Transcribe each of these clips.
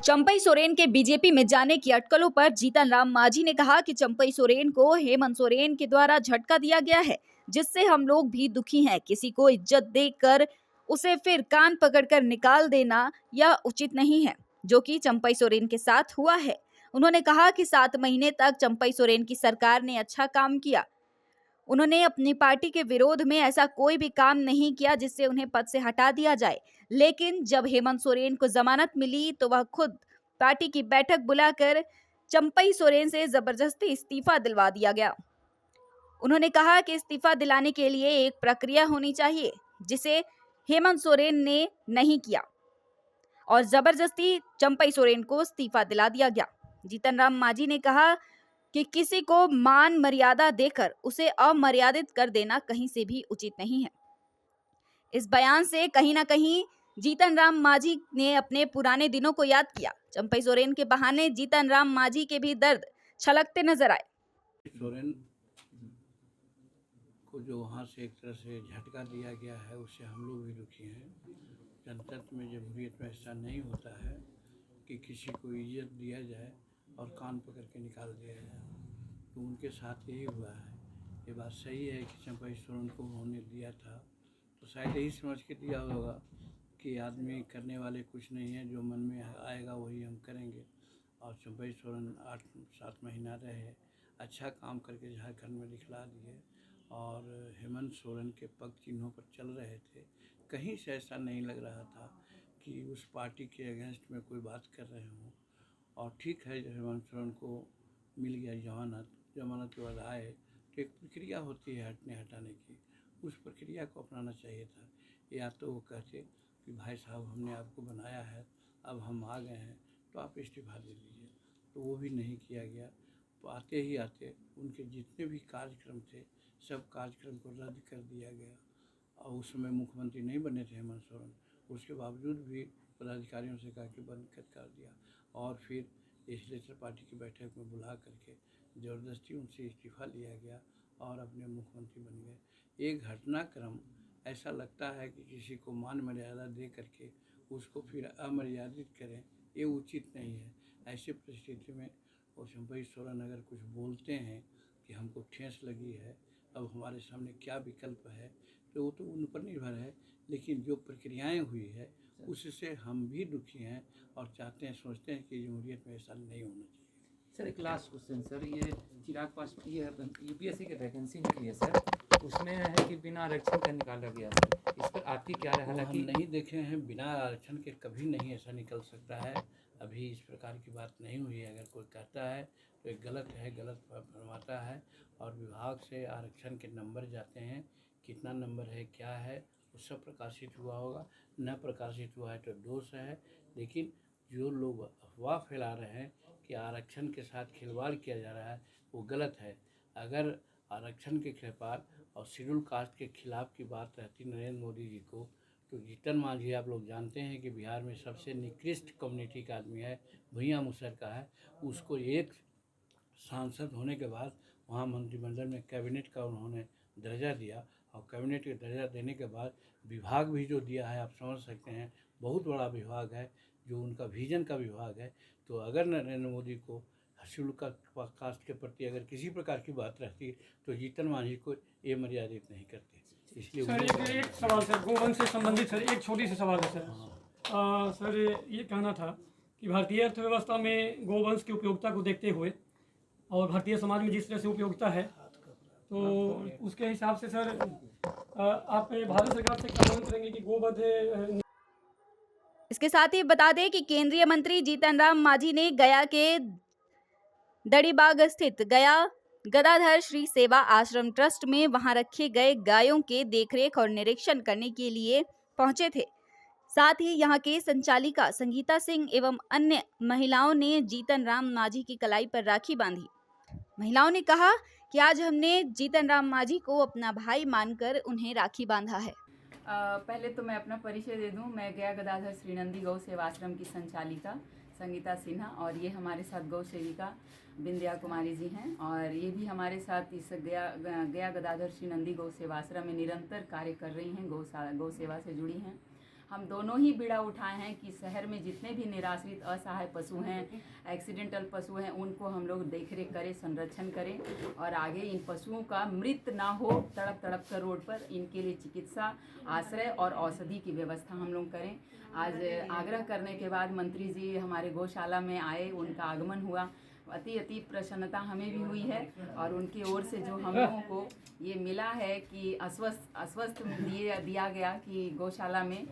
चंपई सोरेन के बीजेपी में जाने की अटकलों पर जीतन राम मांझी ने कहा कि चंपई सोरेन को हेमंत सोरेन के द्वारा झटका दिया गया है, जिससे हम लोग भी दुखी हैं। किसी को इज्जत देकर उसे फिर कान पकड़कर निकाल देना यह उचित नहीं है, जो कि चंपई सोरेन के साथ हुआ है। उन्होंने कहा कि 7 महीने तक चंपई सोरेन की सरकार ने अच्छा काम किया। उन्होंने अपनी पार्टी के विरोध में ऐसा कोई भी काम नहीं किया जिससे उन्हें पद से हटा दिया जाए, लेकिन जब हेमंत सोरेन को जमानत मिली तो वह खुद पार्टी की बैठक बुलाकर चंपई सोरेन से जबरदस्ती इस्तीफा दिलवा दिया गया। उन्होंने कहा कि इस्तीफा दिलाने के लिए एक प्रक्रिया होनी चाहिए, जिसे हेमंत सोरेन ने नहीं किया और जबरदस्ती चंपई सोरेन को इस्तीफा दिला दिया गया। जीतन राम मांझी ने कहा कि किसी को मान मर्यादा देकर उसे अमर्यादित कर देना कहीं से भी उचित नहीं है। इस बयान से कहीं ना कहीं जीतन राम मांझी ने अपने पुराने दिनों को याद किया। चंपई सोरेन के बहाने जीतन राम मांझी के भी दर्द छलकते नजर आए। सोरेन को जो वहाँ से एक तरह से झटका दिया गया है, उससे हम लोग भी दुखी हैं। जनतंत्र में जमहूरियत में ऐसा नहीं होता है कि किसी को इज्जत दिया जाए और कान पकड़ के निकाल दिया जाए, तो उनके साथ यही हुआ है। ये बात सही है कि चंपई सोरेन को उन्होंने दिया था, तो शायद यही समझ के दिया होगा कि आदमी करने वाले कुछ नहीं है, जो मन में आएगा वही हम करेंगे। और चंपई सोरेन 8-7 महीना रहे, अच्छा काम करके झारखंड में दिखला दिए और हेमंत सोरेन के पग चिन्हों पर चल रहे थे। कहीं से ऐसा नहीं लग रहा था कि उस पार्टी के अगेंस्ट में कोई बात कर रहे हों। और ठीक है, जब हेमंत सोरेन को मिल गया जमानत के बाद आए, तो एक प्रक्रिया होती है हटने हटाने की, उस प्रक्रिया को अपनाना चाहिए था। या तो वो कहते कि भाई साहब हमने आपको बनाया है, अब हम आ गए हैं तो आप इस्तीफा दे दीजिए, तो वो भी नहीं किया गया। तो आते ही आते उनके जितने भी कार्यक्रम थे, सब कार्यक्रम को रद्द कर दिया गया। और उस समय मुख्यमंत्री नहीं बने थे हेमंत सोरेन, उसके बावजूद भी पदाधिकारियों से कहा कि बंद कर दिया और फिर लेजिस्लेचर पार्टी की बैठक में बुला करके ज़बरदस्ती उनसे इस्तीफा लिया गया और अपने मुख्यमंत्री बन गए। एक घटनाक्रम ऐसा लगता है कि किसी को मान मर्यादा दे करके उसको फिर अमर्यादित करें, ये उचित नहीं है। ऐसी परिस्थिति में वो चंपई सोरेन अगर कुछ बोलते हैं कि हमको ठेस लगी है, अब हमारे सामने क्या विकल्प है, तो वो तो उन पर निर्भर है। लेकिन जो प्रक्रियाएं हुई है उससे हम भी दुखी हैं और चाहते हैं, सोचते हैं कि जमहूरियत में ऐसा नहीं होना चाहिए। सर एक लास्ट क्वेश्चन सर, ये चिराग पासवान ये यूपीएससी की वैकेंसी निकली है सर, उसमें है कि बिना आरक्षण का निकाला गया सर, इस पर आपकी क्या राय? हालांकि हम नहीं देखे हैं, बिना आरक्षण के कभी नहीं ऐसा निकल सकता है। अभी इस प्रकार की बात नहीं हुई है। अगर कोई कहता है तो एक गलत है, गलत फरमाता है। और विभाग से आरक्षण के नंबर जाते हैं, कितना नंबर है, क्या है, वो सब प्रकाशित हुआ होगा। न प्रकाशित हुआ है तो दोष है। लेकिन जो लोग अफवाह फैला रहे हैं कि आरक्षण के साथ खिलवाड़ किया जा रहा है, वो गलत है। अगर आरक्षण के खिलाफ और शेड्यूल कास्ट के खिलाफ की बात रहती नरेंद्र मोदी जी को, तो जीतन मांझी आप लोग जानते हैं कि बिहार में सबसे निकृष्ट कम्युनिटी का आदमी है, भुइयाँ मुसर का है। उसको एक सांसद होने के बाद वहाँ मंत्रिमंडल में कैबिनेट का उन्होंने दर्जा दिया और कैबिनेट का दर्जा देने के बाद विभाग भी जो दिया है, आप समझ सकते हैं, बहुत बड़ा विभाग है, जो उनका विजन का विभाग है। तो अगर नरेंद्र मोदी को शेड्यूल कास्ट के प्रति अगर किसी प्रकार की बात रहती तो जीतन मांझी को ये मर्यादित नहीं करते। इसलिए सर एक सवाल सर, गोवंश से संबंधित सर, एक छोटी सी सवाल है सर। सर ये कहना था कि भारतीय अर्थव्यवस्था में गोवंश की उपयोगिता को देखते हुए और भारतीय समाज में जिस तरह से उपयोगिता है, तो उसके हिसाब से सर आप भारत सरकार से क्या मांग करेंगे कि गोवध? इसके साथ ही बता दें कि केंद्रीय मंत्री जीतन राम मांझी ने गया के दड़ीबाग स्थित गया गदाधर श्री सेवा आश्रम ट्रस्ट में वहां रखे गए गायों के देखरेख और निरीक्षण करने के लिए पहुंचे थे। साथ ही यहां के संचालिका संगीता सिंह एवं अन्य महिलाओं ने जीतन राम मांझी की कलाई पर राखी बांधी। महिलाओं ने कहा कि आज हमने जीतन राम मांझी को अपना भाई मानकर उन्हें राखी बांधा है। पहले तो मैं अपना परिचय दे दूं। मैं गया गदाधर श्रीनंदी गौ सेवा आश्रम की संचालिका संगीता सिन्हा, और ये हमारे साथ गौ सेविका बिंदिया कुमारी जी हैं, और ये भी हमारे साथ इस गया गदाधर श्रीनंदी गौ सेवा आश्रम में निरंतर कार्य कर रही हैं, गौ सेवा से जुड़ी हैं। हम दोनों ही बीड़ा उठाए हैं कि शहर में जितने भी निराश्रित असहाय पशु हैं, एक्सीडेंटल पशु हैं, उनको हम लोग देख रेख करें, संरक्षण करें और आगे इन पशुओं का मृत ना हो तड़प तड़प कर रोड पर, इनके लिए चिकित्सा, आश्रय और औषधि की व्यवस्था हम लोग करें। आज आग्रह करने के बाद मंत्री जी हमारे गौशाला में आए, उनका आगमन हुआ, अति प्रसन्नता हमें भी हुई है और उनकी ओर से जो हम लोगों को ये मिला है कि आश्वस्त दिया गया कि गौशाला में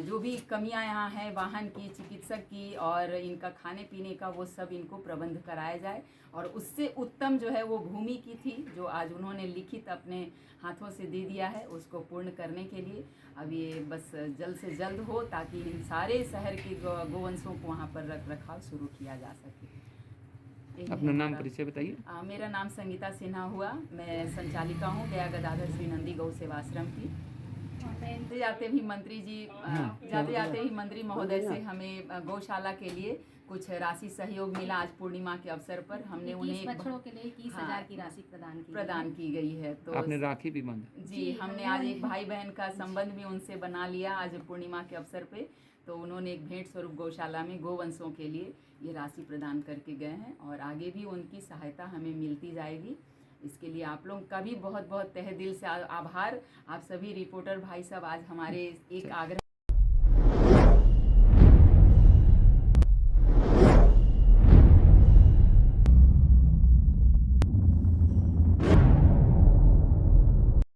जो भी कमियां यहाँ हैं, वाहन की, चिकित्सक की और इनका खाने पीने का, वो सब इनको प्रबंध कराया जाए और उससे उत्तम जो है वो भूमि की थी, जो आज उन्होंने लिखित अपने हाथों से दे दिया है, उसको पूर्ण करने के लिए अब ये बस जल्द से जल्द हो ताकि इन सारे शहर के गोवंशों को वहाँ पर रख रखाव शुरू किया जा सके। अपना नाम परिचय बताइए। मेरा नाम संगीता सिन्हा हुआ, मैं संचालिका हूँ गया गदाधर श्री नंदी गौ सेवाश्रम की। जाते भी मंत्री जी जाते ही मंत्री महोदय से हमें गौशाला के लिए कुछ राशि सहयोग मिला। आज पूर्णिमा के अवसर पर हमने उन्हें बछड़ों के लिए 21,000 की राशि प्रदान की गई है। तो आपने राखी भी बांधी? जी, हमने आज एक भाई बहन का संबंध भी उनसे बना लिया आज पूर्णिमा के अवसर पे। तो उन्होंने एक भेंट स्वरूप गौशाला में गोवंशों के लिए ये राशि प्रदान करके गए हैं और आगे भी उनकी सहायता हमें मिलती जाएगी। इसके लिए आप लोग का भी बहुत बहुत तहे दिल से आभार। आप सभी रिपोर्टर भाई साहब आज हमारे एक आग्रह